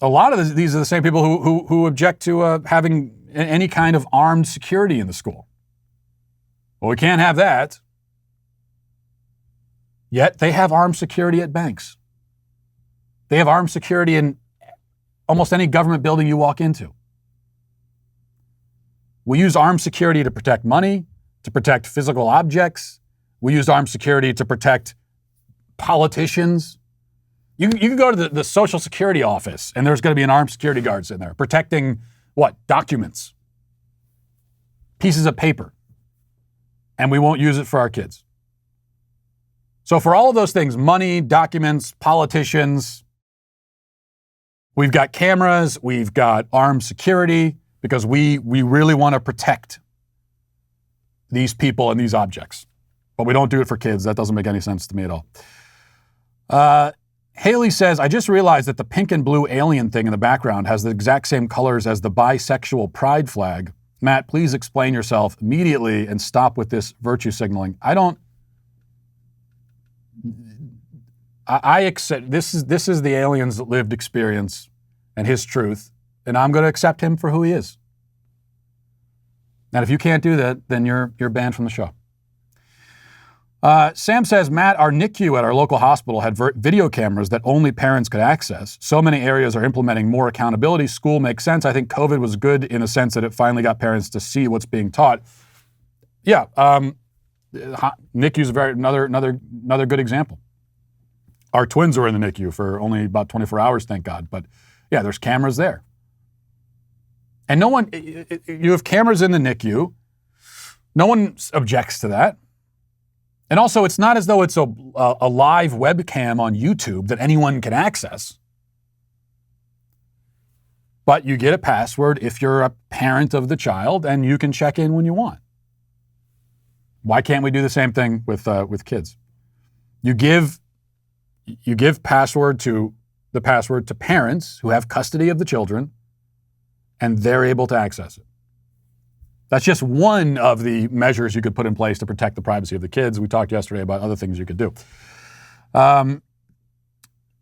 a lot of these are the same people who object to having any kind of armed security in the school. Well, we can't have that. Yet they have armed security at banks. They have armed security in almost any government building you walk into. We use armed security to protect money, to protect physical objects. We use armed security to protect politicians. You can go to the Social Security office and there's going to be an armed security guards in there protecting what? Documents, pieces of paper. And we won't use it for our kids. So for all of those things, money, documents, politicians, we've got cameras, we've got armed security because we really want to protect these people and these objects. But we don't do it for kids. That doesn't make any sense to me at all. Haley says, I just realized that the pink and blue alien thing in the background has the exact same colors as the bisexual pride flag. Matt, please explain yourself immediately and stop with this virtue signaling. I accept, this is the alien's lived experience and his truth, and I'm going to accept him for who he is. And if you can't do that, then you're banned from the show. Sam says, Matt, our NICU at our local hospital had video cameras that only parents could access. So many areas are implementing more accountability. School makes sense. I think COVID was good in a sense that it finally got parents to see what's being taught. Yeah, NICU is another good example. Our twins were in the NICU for only about 24 hours, thank God. But yeah, there's cameras there. And you have cameras in the NICU. No one objects to that. And also, it's not as though it's a live webcam on YouTube that anyone can access. But you get a password if you're a parent of the child, and you can check in when you want. Why can't we do the same thing with kids? You give the password to parents who have custody of the children, and they're able to access it. That's just one of the measures you could put in place to protect the privacy of the kids. We talked yesterday about other things you could do.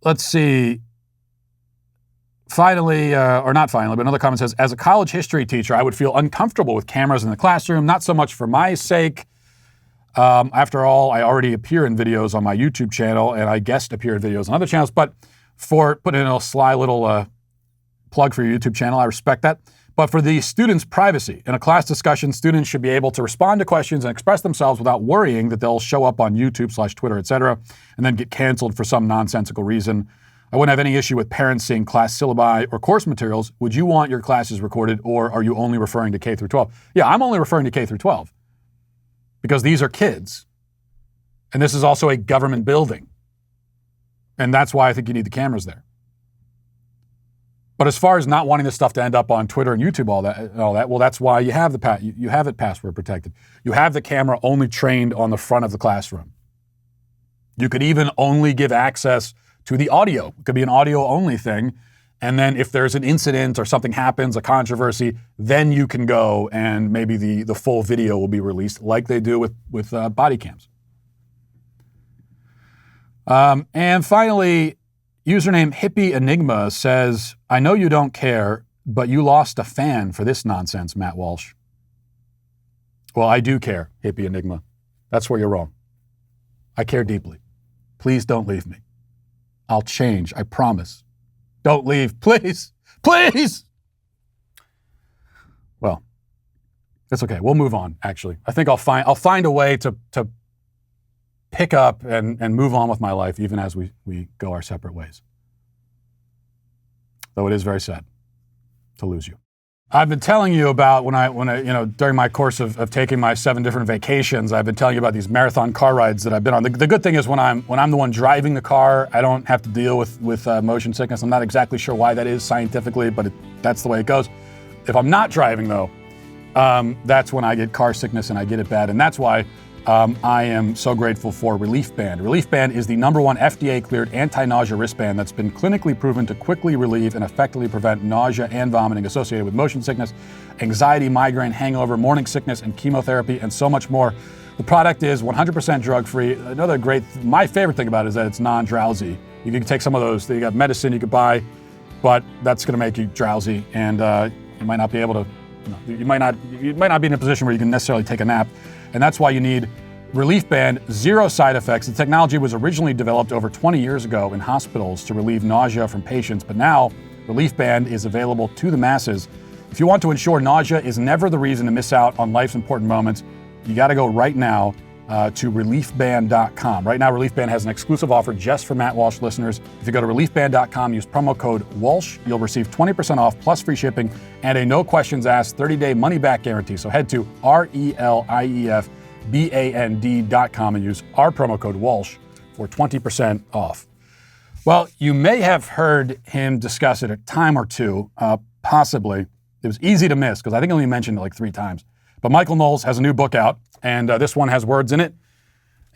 Let's see. Finally, or not finally, but another comment says, as a college history teacher, I would feel uncomfortable with cameras in the classroom, not so much for my sake. After all, I already appear in videos on my YouTube channel, and I guest appear in videos on other channels, but for putting in a sly little plug for your YouTube channel, I respect that. But for the students' privacy, in a class discussion, students should be able to respond to questions and express themselves without worrying that they'll show up on YouTube/Twitter, etc., and then get canceled for some nonsensical reason. I wouldn't have any issue with parents seeing class syllabi or course materials. Would you want your classes recorded, or are you only referring to K through 12? Yeah, I'm only referring to K through 12 because these are kids. And this is also a government building. And that's why I think you need the cameras there. But as far as not wanting this stuff to end up on Twitter and YouTube, all that, well, that's why you have you have it password protected. You have the camera only trained on the front of the classroom. You could even only give access to the audio. It could be an audio only thing. And then if there's an incident or something happens, a controversy, then you can go and maybe the full video will be released like they do with body cams. And finally, username Hippie Enigma says, I know you don't care, but you lost a fan for this nonsense, Matt Walsh. Well, I do care, Hippie Enigma. That's where you're wrong. I care deeply. Please don't leave me. I'll change, I promise. Don't leave, please, please. Well, it's okay. We'll move on, actually. I think I'll find a way to pick up and move on with my life even as we go our separate ways. Though it is very sad to lose you. I've been telling you about when I during my course of taking my 7 different vacations, I've been telling you about these marathon car rides that I've been on. The good thing is when I'm the one driving the car, I don't have to deal with motion sickness. I'm not exactly sure why that is scientifically, but that's the way it goes. If I'm not driving though, that's when I get car sickness and I get it bad, and that's why I am so grateful for Relief Band. Relief Band is the #1 FDA-cleared anti-nausea wristband that's been clinically proven to quickly relieve and effectively prevent nausea and vomiting associated with motion sickness, anxiety, migraine, hangover, morning sickness, and chemotherapy, and so much more. The product is 100% drug-free. My favorite thing about it is that it's non-drowsy. You can take some of those, you got medicine you could buy, but that's gonna make you drowsy, and you might not be able to, you might not be in a position where you can necessarily take a nap. And that's why you need Relief Band, 0 side effects. The technology was originally developed over 20 years ago in hospitals to relieve nausea from patients, but now Relief Band is available to the masses. If you want to ensure nausea is never the reason to miss out on life's important moments, you got to go right now to reliefband.com. Right now, Relief Band has an exclusive offer just for Matt Walsh listeners. If you go to reliefband.com, use promo code Walsh, you'll receive 20% off plus free shipping and a no questions asked 30-day money-back guarantee. So head to reliefband.com and use our promo code Walsh for 20% off. Well, you may have heard him discuss it a time or two, possibly. It was easy to miss because I think I only mentioned it like 3 times. But Michael Knowles has a new book out, and this one has words in it.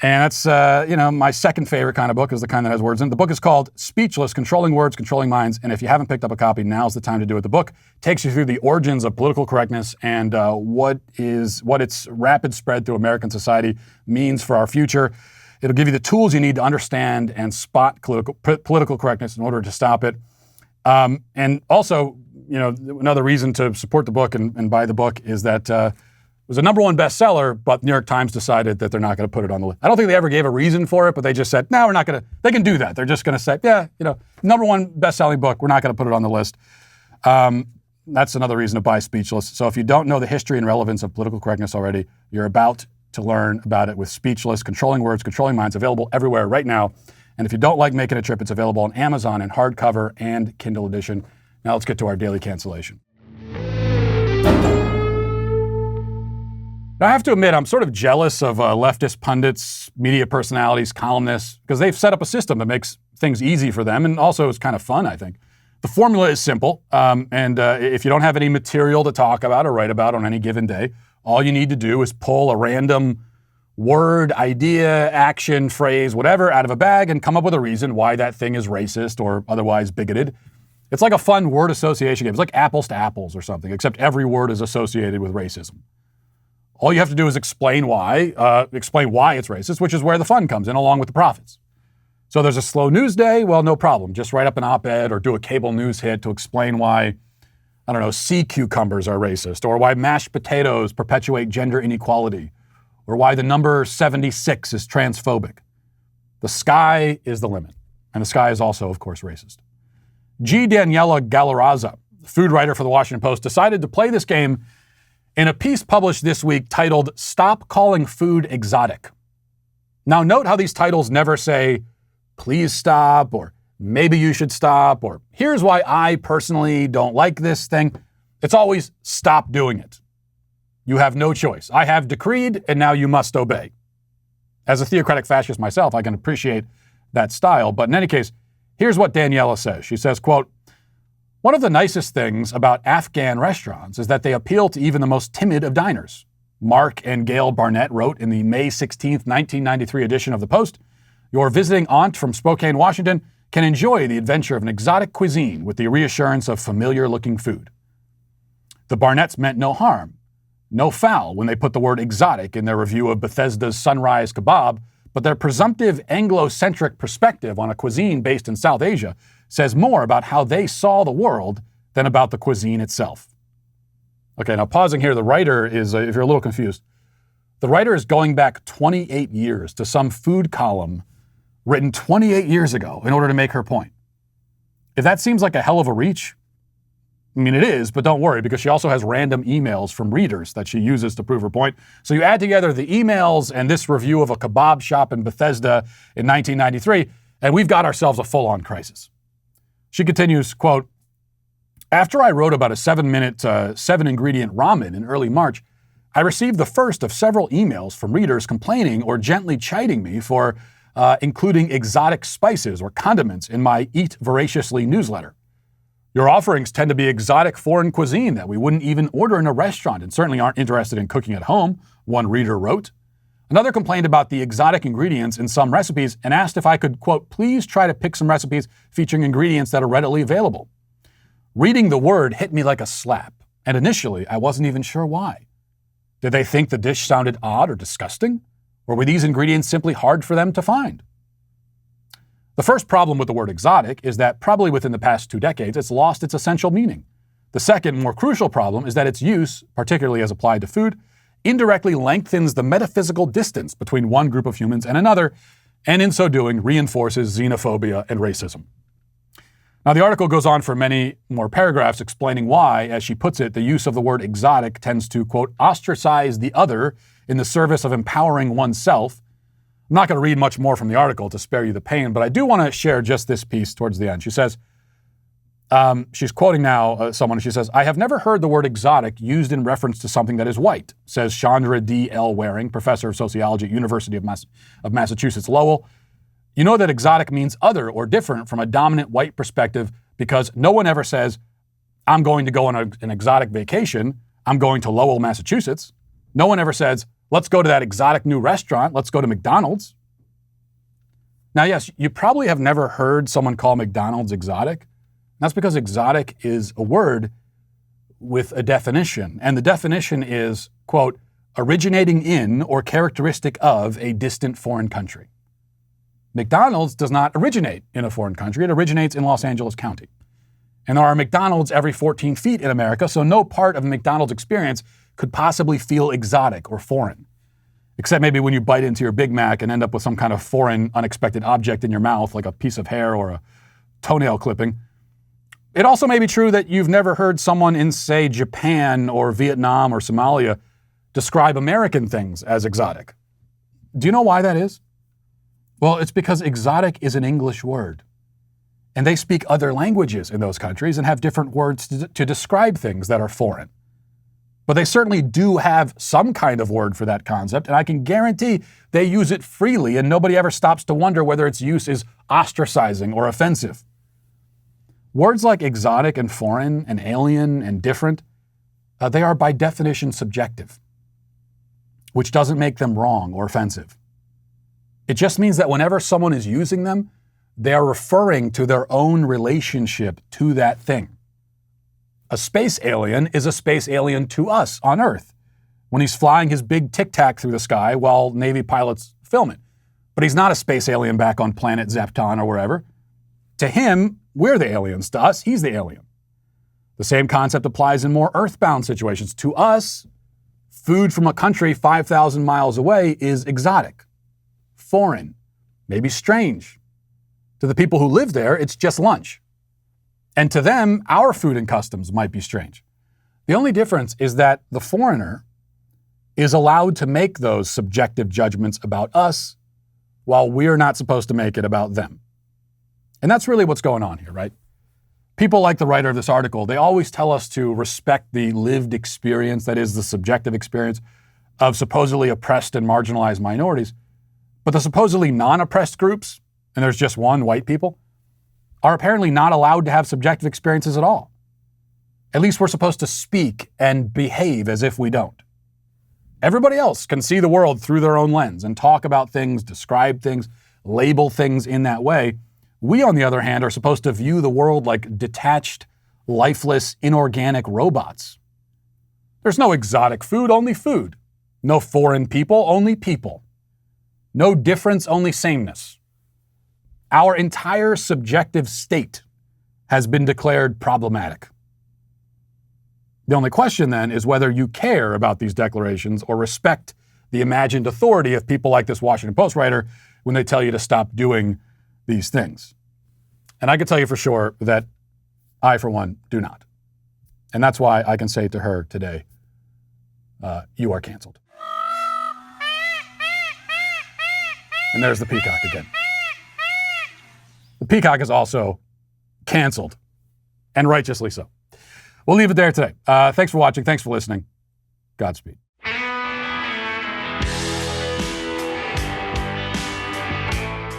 And that's, my second favorite kind of book is the kind that has words in it. The book is called Speechless, Controlling Words, Controlling Minds. And if you haven't picked up a copy, now's the time to do it. The book takes you through the origins of political correctness and what its rapid spread through American society means for our future. It'll give you the tools you need to understand and spot political correctness in order to stop it. And also, another reason to support the book and buy the book is that it was a #1 bestseller, but New York Times decided that they're not going to put it on the list. I don't think they ever gave a reason for it, but they just said, no, we're not going to. They can do that. They're just going to say, #1 best-selling book, we're not going to put it on the list. That's another reason to buy Speechless. So if you don't know the history and relevance of political correctness already, you're about to learn about it with Speechless, Controlling Words, Controlling Minds, available everywhere right now. And if you don't like making a trip, it's available on Amazon in hardcover and Kindle edition. Now let's get to our daily cancellation. Now, I have to admit, I'm sort of jealous of leftist pundits, media personalities, columnists, because they've set up a system that makes things easy for them, and also is kind of fun, I think. The formula is simple, and if you don't have any material to talk about or write about on any given day, all you need to do is pull a random word, idea, action, phrase, whatever, out of a bag and come up with a reason why that thing is racist or otherwise bigoted. It's like a fun word association game. It's like apples to apples or something, except every word is associated with racism. All you have to do is explain why it's racist, which is where the fun comes in, along with the profits. So there's a slow news day. Well, no problem. Just write up an op-ed or do a cable news hit to explain why, I don't know, sea cucumbers are racist, or why mashed potatoes perpetuate gender inequality, or why the number 76 is transphobic. The sky is the limit. And the sky is also, of course, racist. G. Daniela Galarraza, food writer for the Washington Post, decided to play this game in a piece published this week titled "Stop Calling Food Exotic." Now, note how these titles never say, "Please stop," or "Maybe you should stop," or "Here's why I personally don't like this thing." It's always "Stop doing it. You have no choice. I have decreed, and now you must obey." As a theocratic fascist myself, I can appreciate that style. But in any case, here's what Daniela says. She says, quote, "One of the nicest things about Afghan restaurants is that they appeal to even the most timid of diners." Mark and Gail Barnett wrote in the May 16th, 1993 edition of the Post, "Your visiting aunt from Spokane, Washington can enjoy the adventure of an exotic cuisine with the reassurance of familiar-looking food." The Barnetts meant no harm, no foul when they put the word exotic in their review of Bethesda's Sunrise Kebab, but their presumptive Anglo-centric perspective on a cuisine based in South Asia says more about how they saw the world than about the cuisine itself. Okay, now pausing here, the writer is, if you're a little confused, the writer is going back 28 years to some food column written 28 years ago in order to make her point. If that seems like a hell of a reach, I mean, it is, but don't worry, because she also has random emails from readers that she uses to prove her point. So you add together the emails and this review of a kebab shop in Bethesda in 1993, and we've got ourselves a full-on crisis. She continues, quote, "After I wrote about a 7-minute, 7-ingredient ramen in early March, I received the first of several emails from readers complaining or gently chiding me for including exotic spices or condiments in my Eat Voraciously newsletter. Your offerings tend to be exotic foreign cuisine that we wouldn't even order in a restaurant and certainly aren't interested in cooking at home," one reader wrote. Another complained about the exotic ingredients in some recipes and asked if I could, quote, "please try to pick some recipes featuring ingredients that are readily available." Reading the word hit me like a slap, and initially I wasn't even sure why. Did they think the dish sounded odd or disgusting? Or were these ingredients simply hard for them to find? The first problem with the word exotic is that probably within the past 2 decades, it's lost its essential meaning. The second, more crucial problem is that its use, particularly as applied to food, indirectly lengthens the metaphysical distance between one group of humans and another, and in so doing reinforces xenophobia and racism. Now, the article goes on for many more paragraphs explaining why, as she puts it, the use of the word exotic tends to, quote, "ostracize the other in the service of empowering oneself." I'm not going to read much more from the article to spare you the pain, but I do want to share just this piece towards the end. She says, she's quoting now someone, she says, "I have never heard the word exotic used in reference to something that is white," says Chandra D. L. Waring, professor of sociology at University of Massachusetts Lowell. "You know that exotic means other or different from a dominant white perspective because no one ever says, 'I'm going to go on an exotic vacation. I'm going to Lowell, Massachusetts.' No one ever says, 'Let's go to that exotic new restaurant. Let's go to McDonald's.'" Now, yes, you probably have never heard someone call McDonald's exotic. That's because exotic is a word with a definition. And the definition is, quote, "originating in or characteristic of a distant foreign country." McDonald's does not originate in a foreign country. It originates in Los Angeles County. And there are McDonald's every 14 feet in America, so no part of a McDonald's experience could possibly feel exotic or foreign. Except maybe when you bite into your Big Mac and end up with some kind of foreign, unexpected object in your mouth, like a piece of hair or a toenail clipping. It also may be true that you've never heard someone in, say, Japan or Vietnam or Somalia describe American things as exotic. Do you know why that is? Well, it's because exotic is an English word. And they speak other languages in those countries and have different words to describe things that are foreign. But they certainly do have some kind of word for that concept, and I can guarantee they use it freely, and nobody ever stops to wonder whether its use is ostracizing or offensive. Words like exotic and foreign and alien and different, they are by definition subjective, which doesn't make them wrong or offensive. It just means that whenever someone is using them, they are referring to their own relationship to that thing. A space alien is a space alien to us on Earth. when he's flying his big Tic Tac through the sky while Navy pilots film it. But he's not a space alien back on planet Zepton or wherever. To him, we're the aliens. To us, he's the alien. The same concept applies in more earthbound situations. To us, food from a country 5,000 miles away is exotic, foreign, maybe strange. To the people who live there, it's just lunch. And to them, our food and customs might be strange. The only difference is that the foreigner is allowed to make those subjective judgments about us while we're not supposed to make it about them. And that's really what's going on here, right? People like the writer of this article, they always tell us to respect the lived experience, that is the subjective experience of supposedly oppressed and marginalized minorities. But the supposedly non-oppressed groups, and there's just one, white people, are apparently not allowed to have subjective experiences at all. At least we're supposed to speak and behave as if we don't. Everybody else can see the world through their own lens and talk about things, describe things, label things in that way. We, on the other hand, are supposed to view the world like detached, lifeless, inorganic robots. There's no exotic food, only food. No foreign people, only people. No difference, only sameness. Our entire subjective state has been declared problematic. The only question then is whether you care about these declarations or respect the imagined authority of people like this Washington Post writer when they tell you to stop doing these things. And I can tell you for sure that I, for one, do not. And that's why I can say to her today, you are canceled. And there's the peacock again. The peacock is also canceled, and righteously so. We'll leave it there today. Thanks for watching. Thanks for listening. Godspeed.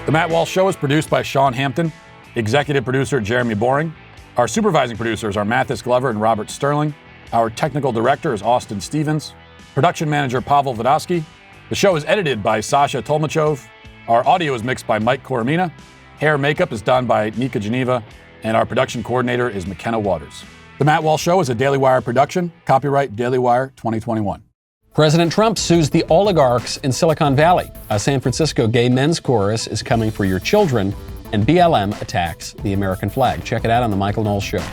The Matt Walsh Show is produced by Sean Hampton, executive producer Jeremy Boring. Our supervising producers are Mathis Glover and Robert Sterling. Our technical director is Austin Stevens. Production manager Pavel Vodosky. The show is edited by Sasha Tolmachov. Our audio is mixed by Mike Coromina. Hair and makeup is done by Nika Geneva. And our production coordinator is McKenna Waters. The Matt Walsh Show is a Daily Wire production. Copyright Daily Wire 2021. President Trump sues the oligarchs in Silicon Valley. A San Francisco gay men's chorus is coming for your children, and BLM attacks the American flag. Check it out on The Michael Knowles Show.